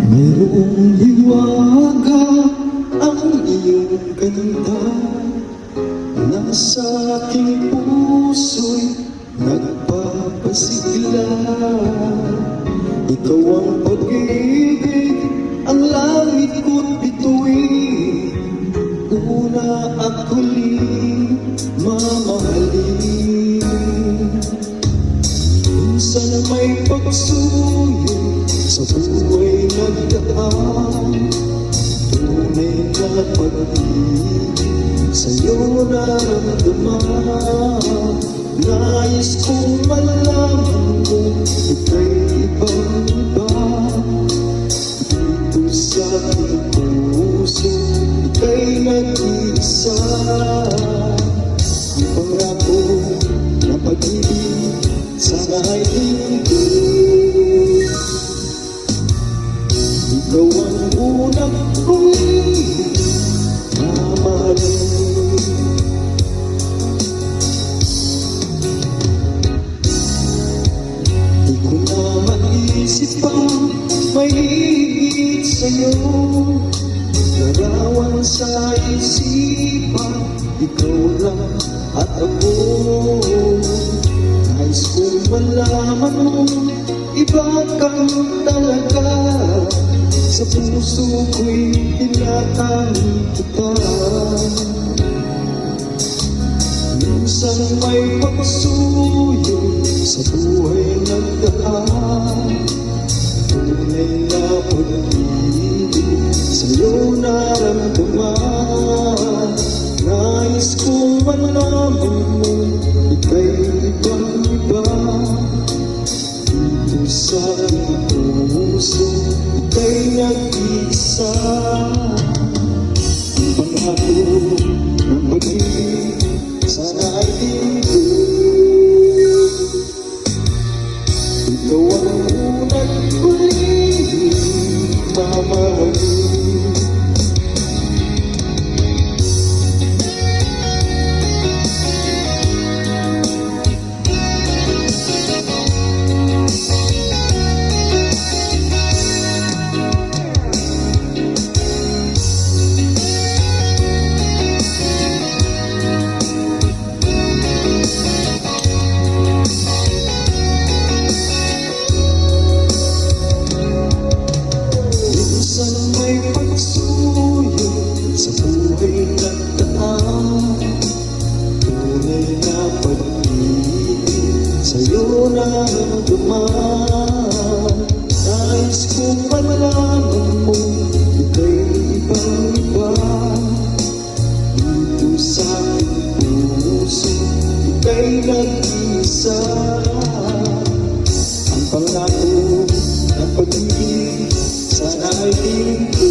Mayroong liwaga ang iyong ganda, nasa aking puso'y nagpapasigla. Ikaw ang pag-ibig, ang langit ko't bituin, una at huli mamahalin. Minsan may pagsuyo sa buhay nagdaan, tunay na pag-ibig sa'yo naramdaman. Nais kong malaman mo ika'y ibang-iba, dito sa aking puso ika'y nag-iisa. Ang pangako na pag-ibig sana ay hindi. Ikaw ang unang ko'y mamahalin. Di ko na maisip pa may higit sa'yo, larawan sa isipan, ikaw lang at ako. Nais kong malaman mo, iba kang talaga, sa puso ko'y tinatanggi kita. Minsan may pagsuyo sa buhay nagdaan, tunay na pag-ibig sa'yo naramdaman. Nais kong malaman mo ika'y ibang-iba, dito sa aking puso ika'y nag-iisa. Ang pangako ng pag-ibig sana ay hindi. Ikaw ang unang ko'y mamahalin. Sa buhay nagdaan, tunay na pag-ibig sa'yo naramdaman. Nais kong malaman mo ika'y ibang-iba, dito sa aking puso ika'y nag-iisa. Ang pangako ng pag-ibig sana ay hindi.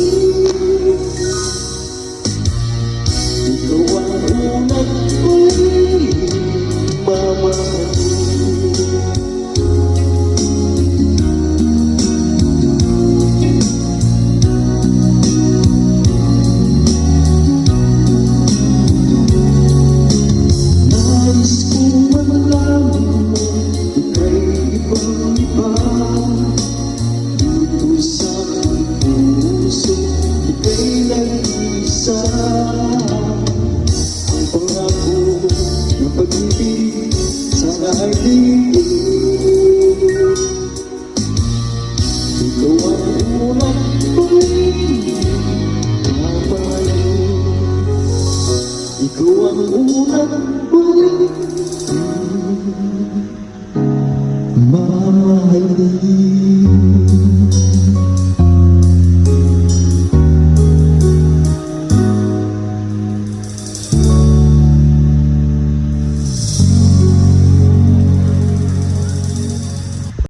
Ikaw ang unang ko'y mamahalin. Nais kong malaman mo ika'y ibang-iba, dito sa aking puso ika'y nag-iisa. Pag-ibig sana ay hindi. Ikaw ang unang ko'y mamahalin. Ikaw ang unang ko'y